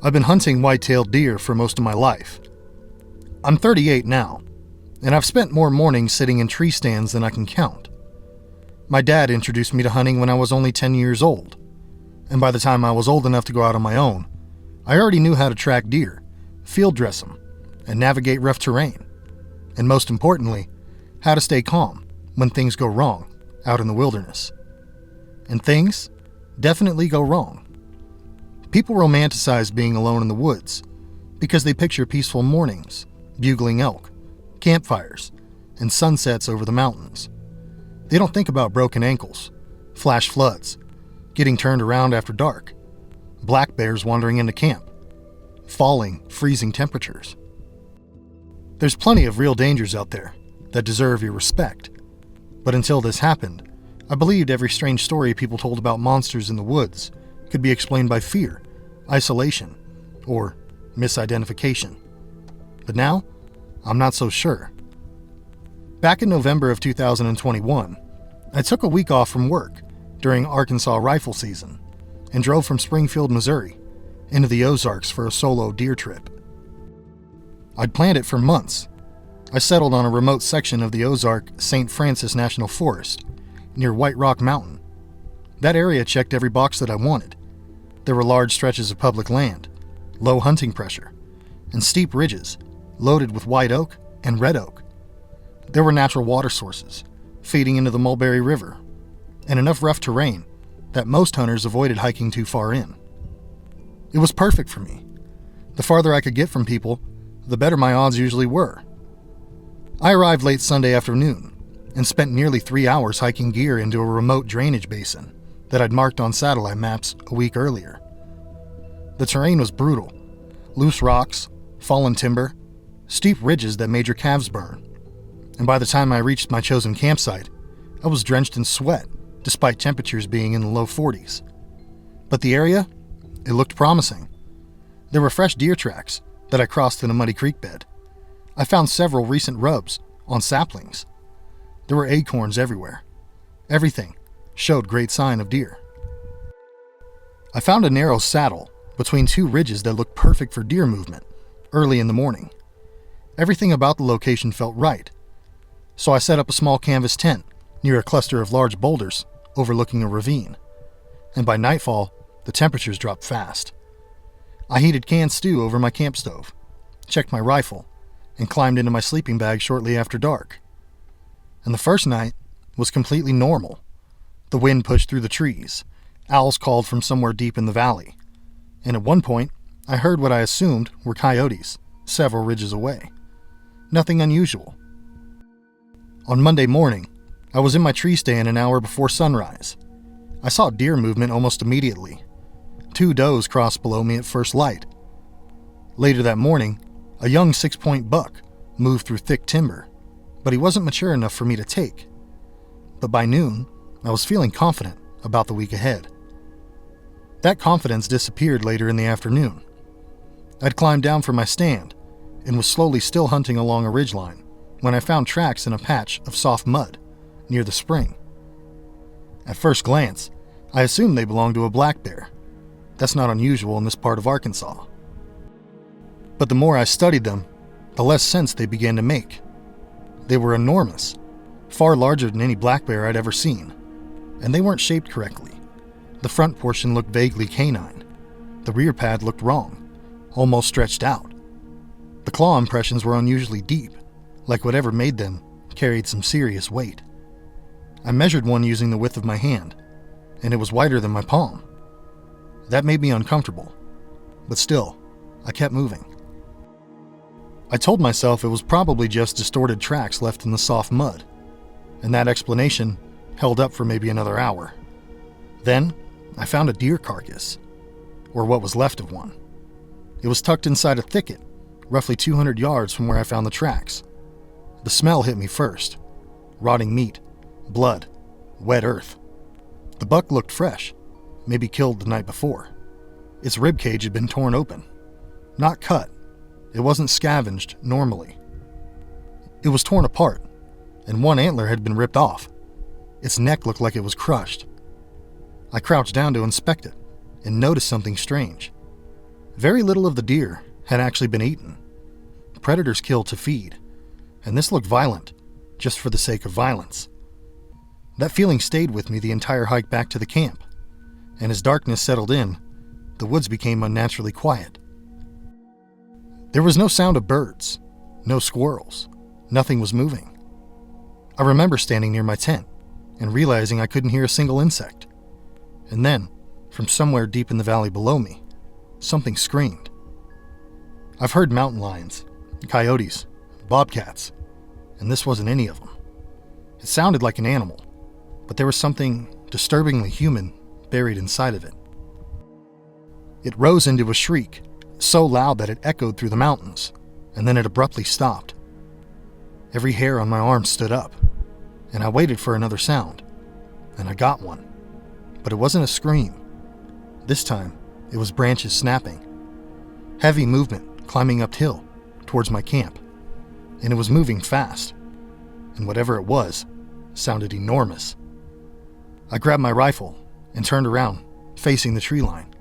I've been hunting white-tailed deer for most of my life. I'm 38 now, and I've spent more mornings sitting in tree stands than I can count. My dad introduced me to hunting when I was only 10 years old, and by the time I was old enough to go out on my own, I already knew how to track deer, field dress them, and navigate rough terrain, and most importantly, how to stay calm when things go wrong out in the wilderness. And things definitely go wrong. People romanticize being alone in the woods because they picture peaceful mornings, bugling elk, campfires, and sunsets over the mountains. They don't think about broken ankles, flash floods, getting turned around after dark, black bears wandering into camp, falling, freezing temperatures. There's plenty of real dangers out there that deserve your respect, but until this happened, I believed every strange story people told about monsters in the woods could be explained by fear, isolation, or misidentification. But now, I'm not so sure. Back in November of 2021, I took a week off from work during Arkansas rifle season and drove from Springfield, Missouri, into the Ozarks for a solo deer trip. I'd planned it for months. I settled on a remote section of the Ozark St. Francis National Forest near White Rock Mountain. That area checked every box that I wanted. There were large stretches of public land, low hunting pressure, and steep ridges loaded with white oak and red oak. There were natural water sources feeding into the Mulberry River, and enough rough terrain that most hunters avoided hiking too far in. It was perfect for me. The farther I could get from people, the better my odds usually were. I arrived late Sunday afternoon and spent nearly 3 hours hiking gear into a remote drainage basin that I'd marked on satellite maps a week earlier. The terrain was brutal. Loose rocks, fallen timber, steep ridges that made your calves burn. And by the time I reached my chosen campsite, I was drenched in sweat despite temperatures being in the low 40s. But the area, it looked promising. There were fresh deer tracks that I crossed in a muddy creek bed. I found several recent rubs on saplings. There were acorns everywhere. Everything showed great sign of deer. I found a narrow saddle between two ridges that looked perfect for deer movement early in the morning. Everything about the location felt right, so I set up a small canvas tent near a cluster of large boulders overlooking a ravine, and by nightfall, the temperatures dropped fast. I heated canned stew over my camp stove, checked my rifle, and climbed into my sleeping bag shortly after dark. And the first night was completely normal. The wind pushed through the trees, owls called from somewhere deep in the valley, and at one point, I heard what I assumed were coyotes several ridges away. Nothing unusual. On Monday morning, I was in my tree stand an hour before sunrise. I saw deer movement almost immediately. 2 does crossed below me at first light. Later that morning, a young 6-point buck moved through thick timber, but he wasn't mature enough for me to take. But by noon, I was feeling confident about the week ahead. That confidence disappeared later in the afternoon. I'd climbed down from my stand and was slowly still hunting along a ridgeline when I found tracks in a patch of soft mud near the spring. At first glance, I assumed they belonged to a black bear. That's not unusual in this part of Arkansas. But the more I studied them, the less sense they began to make. They were enormous, far larger than any black bear I'd ever seen, and they weren't shaped correctly. The front portion looked vaguely canine. The rear pad looked wrong, almost stretched out. The claw impressions were unusually deep, like whatever made them carried some serious weight. I measured one using the width of my hand, and it was wider than my palm. That made me uncomfortable, but still, I kept moving. I told myself it was probably just distorted tracks left in the soft mud, and that explanation held up for maybe another hour. Then, I found a deer carcass, or what was left of one. It was tucked inside a thicket, roughly 200 yards from where I found the tracks. The smell hit me first. Rotting meat, blood, wet earth. The buck looked fresh, maybe killed the night before. Its rib cage had been torn open. Not cut. It wasn't scavenged normally. It was torn apart, and one antler had been ripped off. Its neck looked like it was crushed. I crouched down to inspect it and noticed something strange. Very little of the deer had actually been eaten. Predators kill to feed, and this looked violent, just for the sake of violence. That feeling stayed with me the entire hike back to the camp, and as darkness settled in, the woods became unnaturally quiet. There was no sound of birds, no squirrels, nothing was moving. I remember standing near my tent and realizing I couldn't hear a single insect. And then, from somewhere deep in the valley below me, something screamed. I've heard mountain lions, coyotes, bobcats, and this wasn't any of them. It sounded like an animal, but there was something disturbingly human buried inside of it. It rose into a shriek, so loud that it echoed through the mountains, and then it abruptly stopped. Every hair on my arm stood up, and I waited for another sound, and I got one. But it wasn't a scream. This time, it was branches snapping. Heavy movement climbing uphill towards my camp, and it was moving fast, and whatever it was sounded enormous. I grabbed my rifle and turned around, facing the tree line,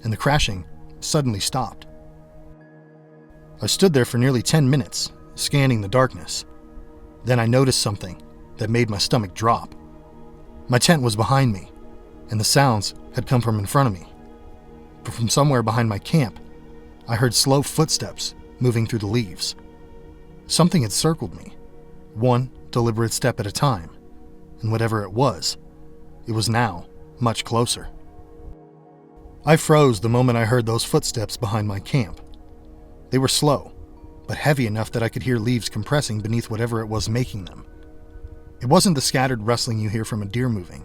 and the crashing suddenly stopped. I stood there for nearly 10 minutes, scanning the darkness. Then I noticed something that made my stomach drop. My tent was behind me, and the sounds had come from in front of me. But from somewhere behind my camp, I heard slow footsteps moving through the leaves. Something had circled me, one deliberate step at a time, and whatever it was now much closer. I froze the moment I heard those footsteps behind my camp. They were slow, but heavy enough that I could hear leaves compressing beneath whatever it was making them. It wasn't the scattered rustling you hear from a deer moving,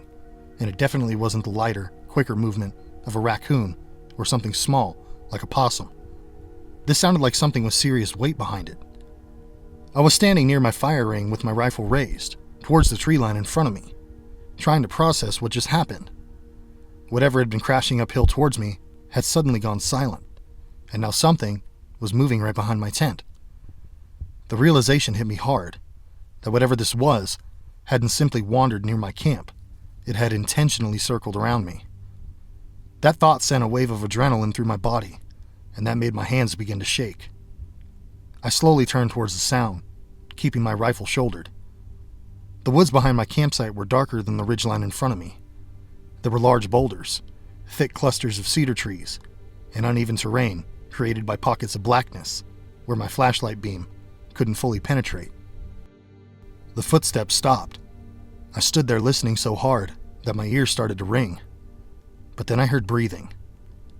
and it definitely wasn't the lighter, quicker movement of a raccoon or something small like a possum. This sounded like something with serious weight behind it. I was standing near my fire ring with my rifle raised, towards the tree line in front of me, trying to process what just happened. Whatever had been crashing uphill towards me had suddenly gone silent, and now something was moving right behind my tent. The realization hit me hard, that whatever this was hadn't simply wandered near my camp, it had intentionally circled around me. That thought sent a wave of adrenaline through my body, and that made my hands begin to shake. I slowly turned towards the sound, keeping my rifle shouldered. The woods behind my campsite were darker than the ridgeline in front of me. There were large boulders, thick clusters of cedar trees, and uneven terrain created by pockets of blackness where my flashlight beam couldn't fully penetrate. The footsteps stopped. I stood there listening so hard that my ears started to ring. But then I heard breathing.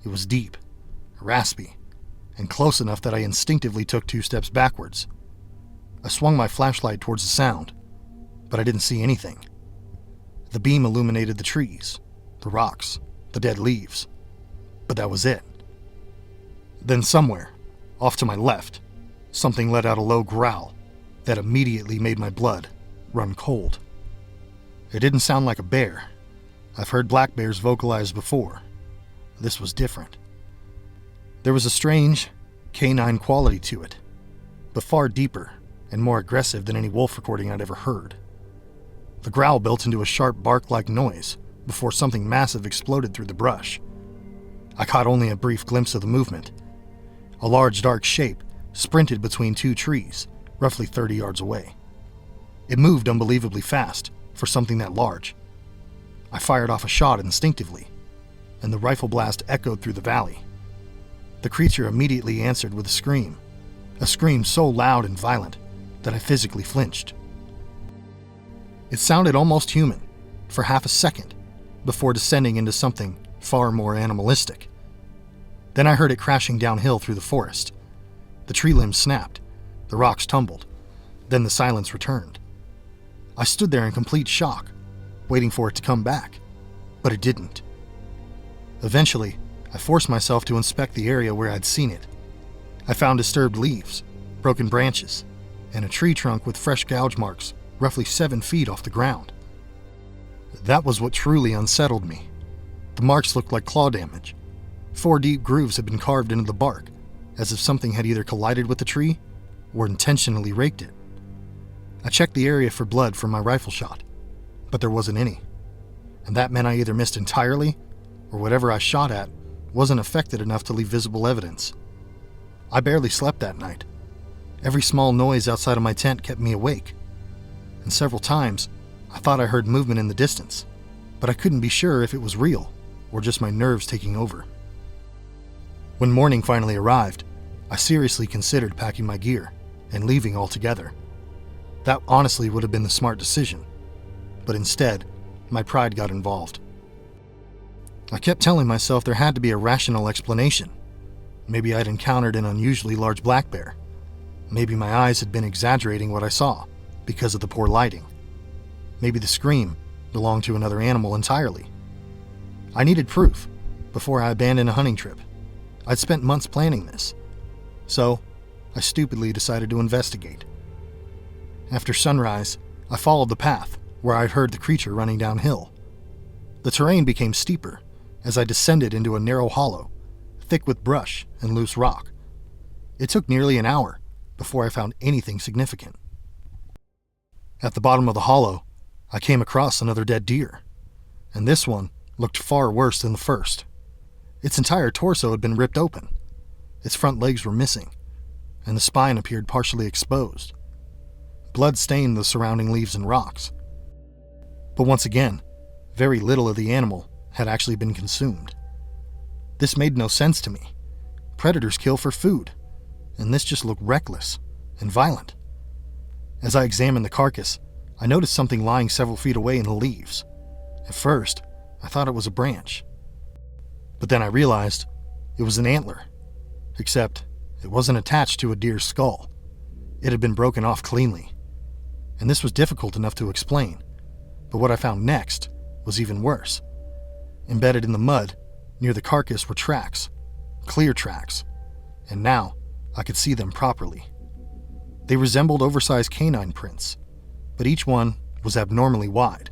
It was deep, raspy, and close enough that I instinctively took 2 steps backwards. I swung my flashlight towards the sound, but I didn't see anything. The beam illuminated the trees, the rocks, the dead leaves, but that was it. Then somewhere, off to my left, something let out a low growl that immediately made my blood run cold. It didn't sound like a bear. I've heard black bears vocalize before. This was different. There was a strange, canine quality to it, but far deeper and more aggressive than any wolf recording I'd ever heard. The growl built into a sharp bark-like noise before something massive exploded through the brush. I caught only a brief glimpse of the movement. A large dark shape sprinted between 2 trees, roughly 30 yards away. It moved unbelievably fast for something that large. I fired off a shot instinctively, and the rifle blast echoed through the valley. The creature immediately answered with a scream so loud and violent that I physically flinched. It sounded almost human for half a second before descending into something far more animalistic. Then I heard it crashing downhill through the forest. The tree limbs snapped, the rocks tumbled, then the silence returned. I stood there in complete shock, waiting for it to come back, but it didn't. Eventually, I forced myself to inspect the area where I'd seen it. I found disturbed leaves, broken branches, and a tree trunk with fresh gouge marks roughly 7 feet off the ground. That was what truly unsettled me. The marks looked like claw damage. 4 deep grooves had been carved into the bark, as if something had either collided with the tree or intentionally raked it. I checked the area for blood from my rifle shot, but there wasn't any. And that meant I either missed entirely, or whatever I shot at wasn't affected enough to leave visible evidence. I barely slept that night. Every small noise outside of my tent kept me awake, and several times I thought I heard movement in the distance, but I couldn't be sure if it was real or just my nerves taking over. When morning finally arrived, I seriously considered packing my gear and leaving altogether. That honestly would have been the smart decision, but instead, my pride got involved. I kept telling myself there had to be a rational explanation. Maybe I'd encountered an unusually large black bear. Maybe my eyes had been exaggerating what I saw because of the poor lighting. Maybe the scream belonged to another animal entirely. I needed proof before I abandoned a hunting trip. I'd spent months planning this, so I stupidly decided to investigate. After sunrise, I followed the path where I'd heard the creature running downhill. The terrain became steeper as I descended into a narrow hollow, thick with brush and loose rock. It took nearly an hour before I found anything significant. At the bottom of the hollow, I came across another dead deer, and this one looked far worse than the first. Its entire torso had been ripped open. Its front legs were missing, and the spine appeared partially exposed. Blood stained the surrounding leaves and rocks. But once again, very little of the animal had actually been consumed. This made no sense to me. Predators kill for food, and this just looked reckless and violent. As I examined the carcass, I noticed something lying several feet away in the leaves. At first, I thought it was a branch. But then I realized it was an antler, except it wasn't attached to a deer's skull. It had been broken off cleanly, and this was difficult enough to explain. But what I found next was even worse. Embedded in the mud near the carcass were tracks, clear tracks, and now I could see them properly. They resembled oversized canine prints, but each one was abnormally wide.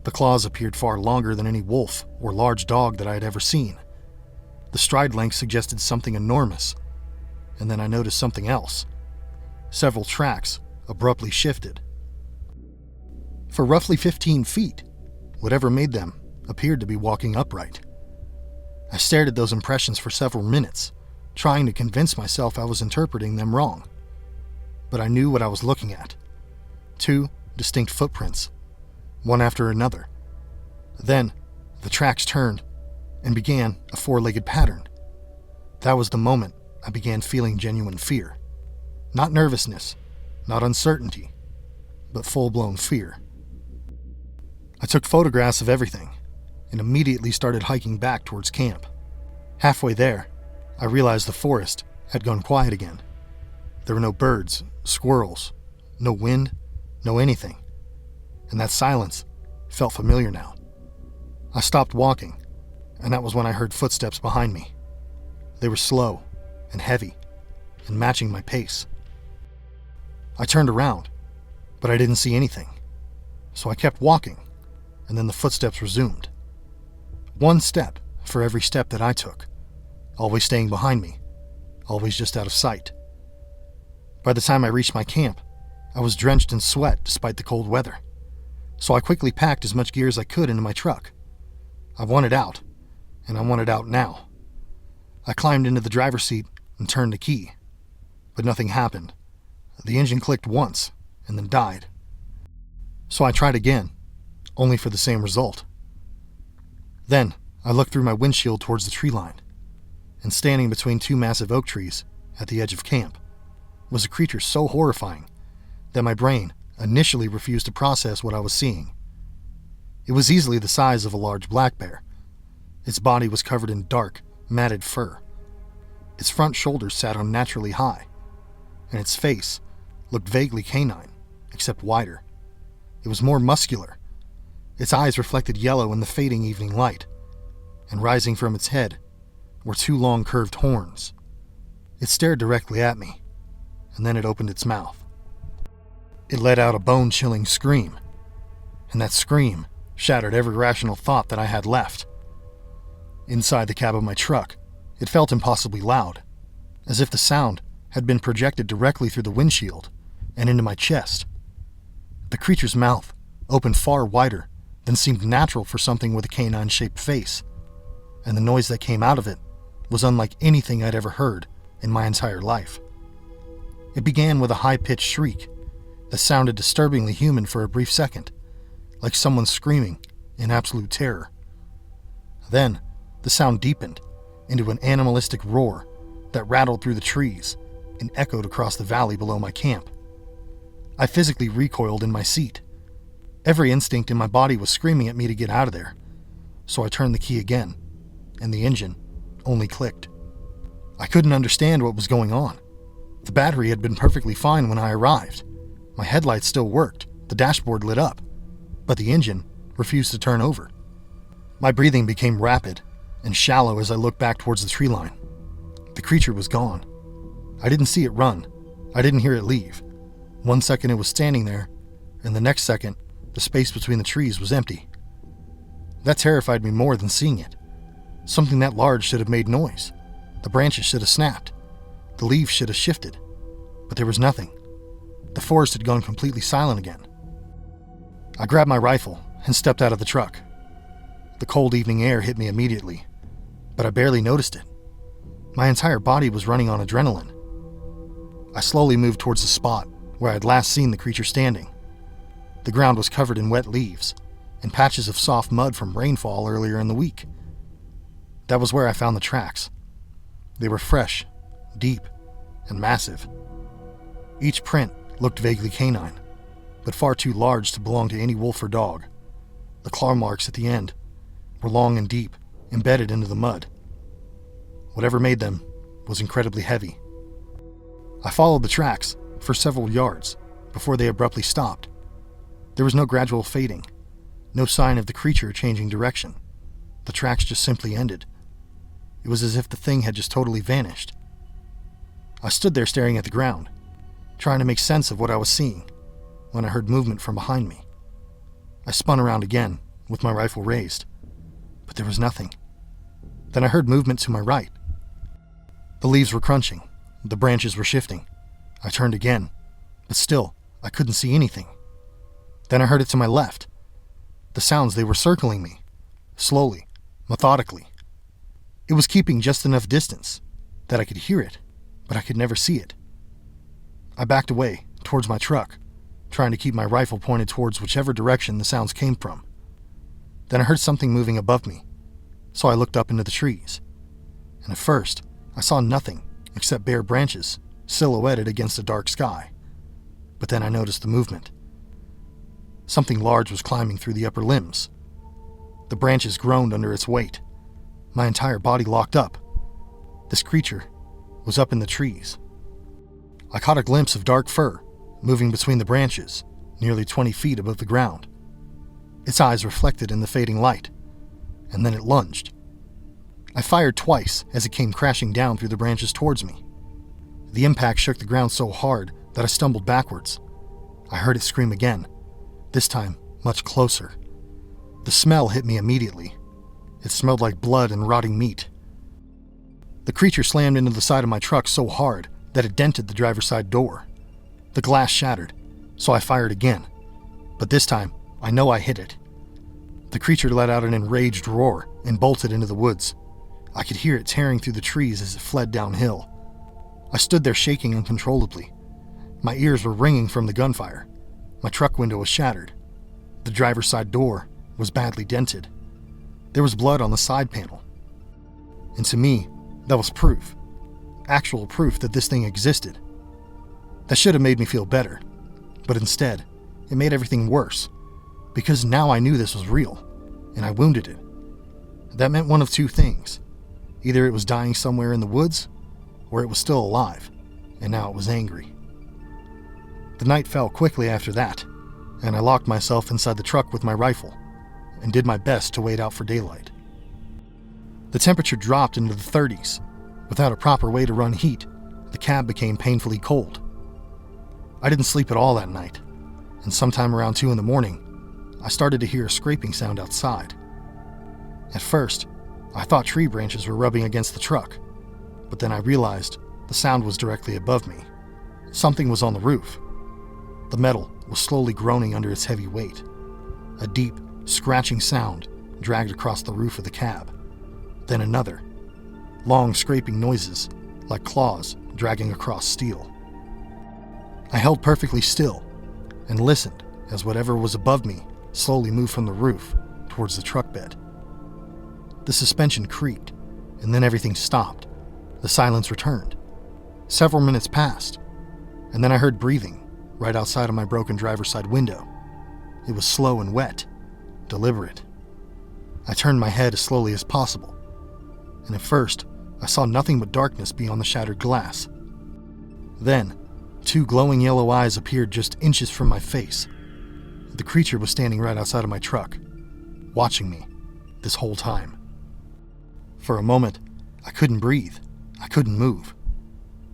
The claws appeared far longer than any wolf or large dog that I had ever seen. The stride length suggested something enormous, and then I noticed something else. Several tracks abruptly shifted. For roughly 15 feet, whatever made them appeared to be walking upright. I stared at those impressions for several minutes, trying to convince myself I was interpreting them wrong. But I knew what I was looking at. 2 distinct footprints, one after another. Then, the tracks turned and began a 4-legged pattern. That was the moment I began feeling genuine fear. Not nervousness, not uncertainty, but full-blown fear. I took photographs of everything and immediately started hiking back towards camp. Halfway there, I realized the forest had gone quiet again. There were no birds, squirrels, no wind, no anything. And that silence felt familiar now. I stopped walking, and that was when I heard footsteps behind me. They were slow and heavy and matching my pace. I turned around, but I didn't see anything. So I kept walking, and then the footsteps resumed. 1 step for every step that I took, always staying behind me, always just out of sight. By the time I reached my camp, I was drenched in sweat despite the cold weather, so I quickly packed as much gear as I could into my truck. I wanted out, and I wanted out now. I climbed into the driver's seat and turned the key, but nothing happened. The engine clicked once and then died. So I tried again, only for the same result. Then I looked through my windshield towards the tree line, and standing between 2 massive oak trees at the edge of camp was a creature so horrifying that my brain initially refused to process what I was seeing. It was easily the size of a large black bear. Its body was covered in dark, matted fur. Its front shoulders sat unnaturally high, and its face looked vaguely canine, except wider. It was more muscular. Its eyes reflected yellow in the fading evening light, and rising from its head were 2 long curved horns. It stared directly at me, and then it opened its mouth. It let out a bone-chilling scream, and that scream shattered every rational thought that I had left. Inside the cab of my truck, it felt impossibly loud, as if the sound had been projected directly through the windshield and into my chest. The creature's mouth opened far wider than seemed natural for something with a canine-shaped face, and the noise that came out of it was unlike anything I'd ever heard in my entire life. It began with a high-pitched shriek that sounded disturbingly human for a brief second, like someone screaming in absolute terror. Then, the sound deepened into an animalistic roar that rattled through the trees and echoed across the valley below my camp. I physically recoiled in my seat. Every instinct in my body was screaming at me to get out of there, so I turned the key again, and the engine only clicked. I couldn't understand what was going on. The battery had been perfectly fine when I arrived. My headlights still worked, the dashboard lit up, but the engine refused to turn over. My breathing became rapid and shallow as I looked back towards the tree line. The creature was gone. I didn't see it run. I didn't hear it leave. One second it was standing there, and the next second, the space between the trees was empty. That terrified me more than seeing it. Something that large should have made noise. The branches should have snapped. The leaves should have shifted. But there was nothing. The forest had gone completely silent again. I grabbed my rifle and stepped out of the truck. The cold evening air hit me immediately, but I barely noticed it. My entire body was running on adrenaline. I slowly moved towards the spot where I had last seen the creature standing. The ground was covered in wet leaves and patches of soft mud from rainfall earlier in the week. That was where I found the tracks. They were fresh, deep, and massive. Each print looked vaguely canine, but far too large to belong to any wolf or dog. The claw marks at the end were long and deep, embedded into the mud. Whatever made them was incredibly heavy. I followed the tracks for several yards before they abruptly stopped. There was no gradual fading, no sign of the creature changing direction. The tracks just simply ended. It was as if the thing had just totally vanished. I stood there staring at the ground, trying to make sense of what I was seeing, when I heard movement from behind me. I spun around again, with my rifle raised, but there was nothing. Then I heard movement to my right. The leaves were crunching, the branches were shifting. I turned again, but still, I couldn't see anything. Then I heard it to my left. The sounds, they were circling me, slowly, methodically. It was keeping just enough distance that I could hear it, but I could never see it. I backed away, towards my truck, trying to keep my rifle pointed towards whichever direction the sounds came from. Then I heard something moving above me, so I looked up into the trees. And at first, I saw nothing except bare branches silhouetted against a dark sky. But then I noticed the movement. Something large was climbing through the upper limbs. The branches groaned under its weight. My entire body locked up. This creature was up in the trees. I caught a glimpse of dark fur moving between the branches, nearly 20 feet above the ground. Its eyes reflected in the fading light, and then it lunged. I fired twice as it came crashing down through the branches towards me. The impact shook the ground so hard that I stumbled backwards. I heard it scream again, this time much closer. The smell hit me immediately. It smelled like blood and rotting meat. The creature slammed into the side of my truck so hard that it dented the driver's side door. The glass shattered, so I fired again. But this time, I know I hit it. The creature let out an enraged roar and bolted into the woods. I could hear it tearing through the trees as it fled downhill. I stood there shaking uncontrollably. My ears were ringing from the gunfire. My truck window was shattered. The driver's side door was badly dented. There was blood on the side panel. And to me, that was proof. Actual proof that this thing existed. That should have made me feel better. But instead, it made everything worse. Because now I knew this was real, and I wounded it. That meant one of two things. Either it was dying somewhere in the woods, or it was still alive, and now it was angry. The night fell quickly after that, and I locked myself inside the truck with my rifle, and did my best to wait out for daylight. The temperature dropped into the 30s. Without a proper way to run heat, the cab became painfully cold. I didn't sleep at all that night, and sometime around 2 in the morning, I started to hear a scraping sound outside. At first, I thought tree branches were rubbing against the truck, but then I realized the sound was directly above me. Something was on the roof. The metal was slowly groaning under its heavy weight. A deep, scratching sound dragged across the roof of the cab. then another. Long scraping noises, like claws dragging across steel. I held perfectly still and listened as whatever was above me slowly moved from the roof towards the truck bed. The suspension creaked, and then everything stopped. The silence returned. Several minutes passed, and then I heard breathing right outside of my broken driver's side window. It was slow and wet, deliberate. I turned my head as slowly as possible, and at first, I saw nothing but darkness beyond the shattered glass. Then, two glowing yellow eyes appeared just inches from my face. The creature was standing right outside of my truck, watching me this whole time. For a moment, I couldn't breathe. I couldn't move.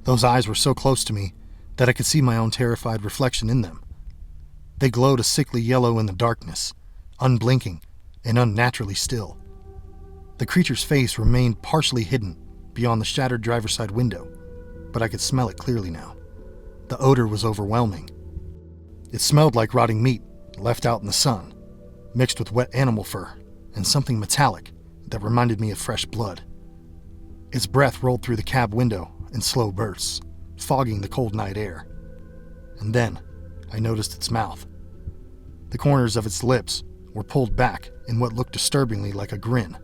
Those eyes were so close to me that I could see my own terrified reflection in them. They glowed a sickly yellow in the darkness, unblinking and unnaturally still. The creature's face remained partially hidden beyond the shattered driver's side window, but I could smell it clearly now. The odor was overwhelming. It smelled like rotting meat left out in the sun, mixed with wet animal fur and something metallic that reminded me of fresh blood. Its breath rolled through the cab window in slow bursts, fogging the cold night air. And then I noticed its mouth. The corners of its lips were pulled back in what looked disturbingly like a grin.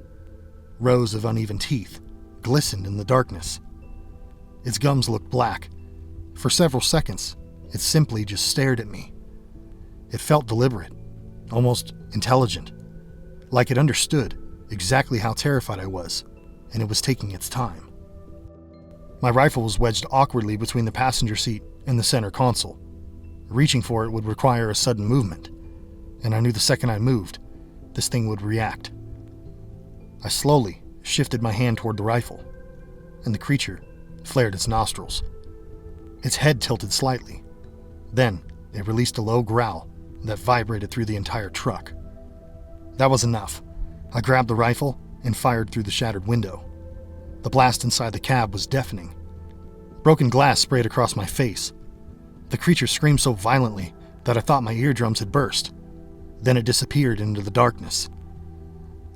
Rows of uneven teeth glistened in the darkness. Its gums looked black. For several seconds, it simply just stared at me. It felt deliberate, almost intelligent, like it understood exactly how terrified I was, and it was taking its time. My rifle was wedged awkwardly between the passenger seat and the center console. Reaching for it would require a sudden movement, and I knew the second I moved, this thing would react. I slowly shifted my hand toward the rifle, and the creature flared its nostrils. Its head tilted slightly. Then it released a low growl that vibrated through the entire truck. That was enough. I grabbed the rifle and fired through the shattered window. The blast inside the cab was deafening. Broken glass sprayed across my face. The creature screamed so violently that I thought my eardrums had burst. Then it disappeared into the darkness.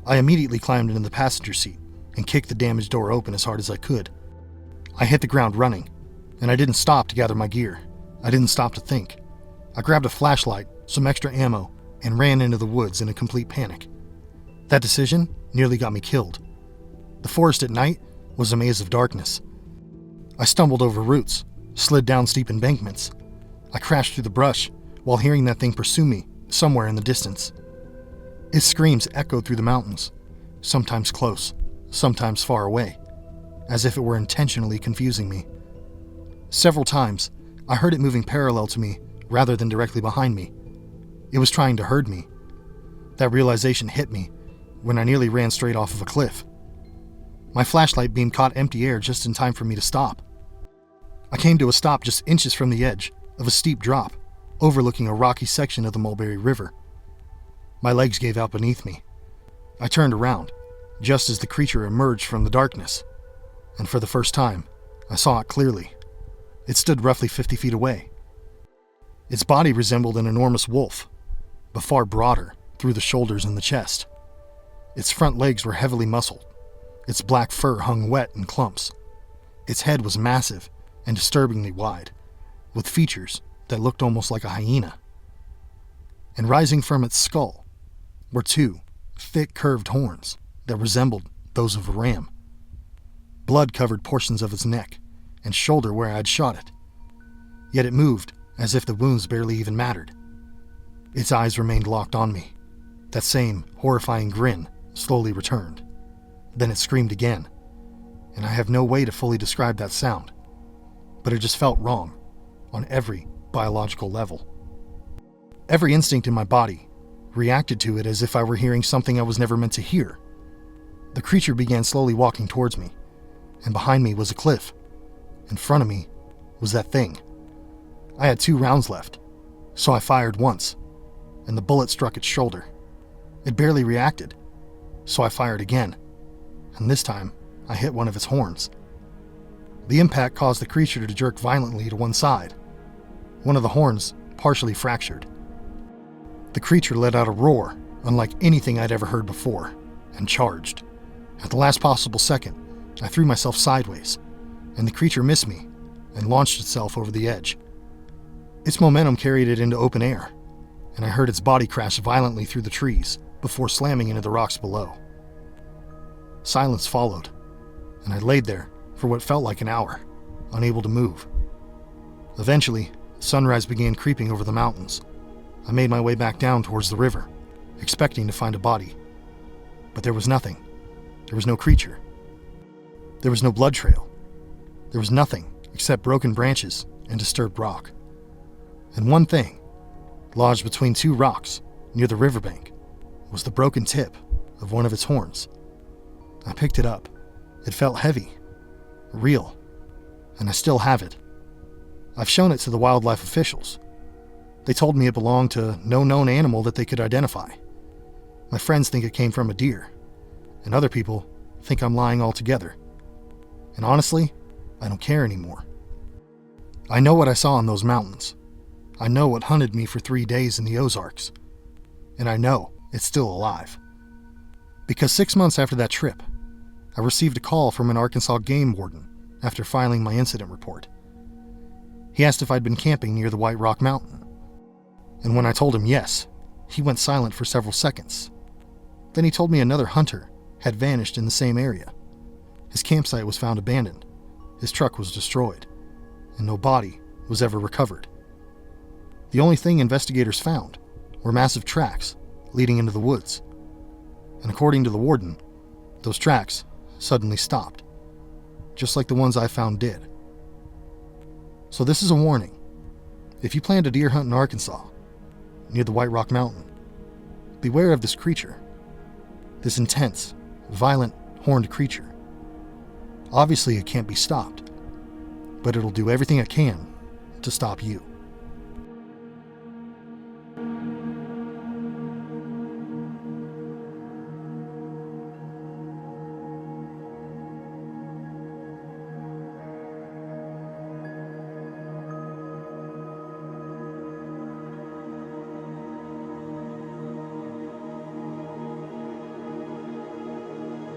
I immediately climbed into the passenger seat and kicked the damaged door open as hard as I could. I hit the ground running, and I didn't stop to gather my gear. I didn't stop to think. I grabbed a flashlight, some extra ammo, and ran into the woods in a complete panic. That decision nearly got me killed. The forest at night was a maze of darkness. I stumbled over roots, slid down steep embankments. I crashed through the brush while hearing that thing pursue me somewhere in the distance. Its screams echoed through the mountains, sometimes close, sometimes far away, as if it were intentionally confusing me. Several times, I heard it moving parallel to me rather than directly behind me. It was trying to herd me. That realization hit me when I nearly ran straight off of a cliff. My flashlight beam caught empty air just in time for me to stop. I came to a stop just inches from the edge of a steep drop, overlooking a rocky section of the Mulberry River. My legs gave out beneath me. I turned around, just as the creature emerged from the darkness, and for the first time, I saw it clearly. It stood roughly 50 feet away. Its body resembled an enormous wolf, but far broader through the shoulders and the chest. Its front legs were heavily muscled. Its black fur hung wet in clumps. Its head was massive and disturbingly wide, with features that looked almost like a hyena. And rising from its skull were two thick curved horns that resembled those of a ram. Blood covered portions of its neck and shoulder where I had shot it. Yet it moved as if the wounds barely even mattered. Its eyes remained locked on me. That same horrifying grin slowly returned. Then it screamed again, and I have no way to fully describe that sound, but it just felt wrong on every biological level. Every instinct in my body reacted to it as if I were hearing something I was never meant to hear. The creature began slowly walking towards me, and behind me was a cliff. In front of me was that thing. I had 2 rounds left, so I fired once, and the bullet struck its shoulder. It barely reacted, so I fired again, and this time I hit one of its horns. The impact caused the creature to jerk violently to one side. One of the horns partially fractured. The creature let out a roar unlike anything I'd ever heard before, and charged. At the last possible second, I threw myself sideways, and the creature missed me and launched itself over the edge. Its momentum carried it into open air, and I heard its body crash violently through the trees before slamming into the rocks below. Silence followed, and I laid there for what felt like an hour, unable to move. Eventually, sunrise began creeping over the mountains. I made my way back down towards the river, expecting to find a body. But there was nothing. There was no creature. There was no blood trail. There was nothing except broken branches and disturbed rock. And one thing, lodged between two rocks near the riverbank, was the broken tip of one of its horns. I picked it up. It felt heavy, real, and I still have it. I've shown it to the wildlife officials. They told me it belonged to no known animal that they could identify. My friends think it came from a deer, and other people think I'm lying altogether. And honestly, I don't care anymore. I know what I saw in those mountains. I know what hunted me for 3 days in the Ozarks. And I know it's still alive. Because 6 months after that trip, I received a call from an Arkansas game warden after filing my incident report. He asked if I'd been camping near the White Rock Mountain. And when I told him yes, he went silent for several seconds. Then he told me another hunter had vanished in the same area. His campsite was found abandoned, his truck was destroyed, and no body was ever recovered. The only thing investigators found were massive tracks leading into the woods. And according to the warden, those tracks suddenly stopped, just like the ones I found did. So this is a warning. If you plan to deer hunt in Arkansas, near the White Rock Mountain, beware of this creature. This intense, violent, horned creature. Obviously it can't be stopped, but it'll do everything it can to stop you.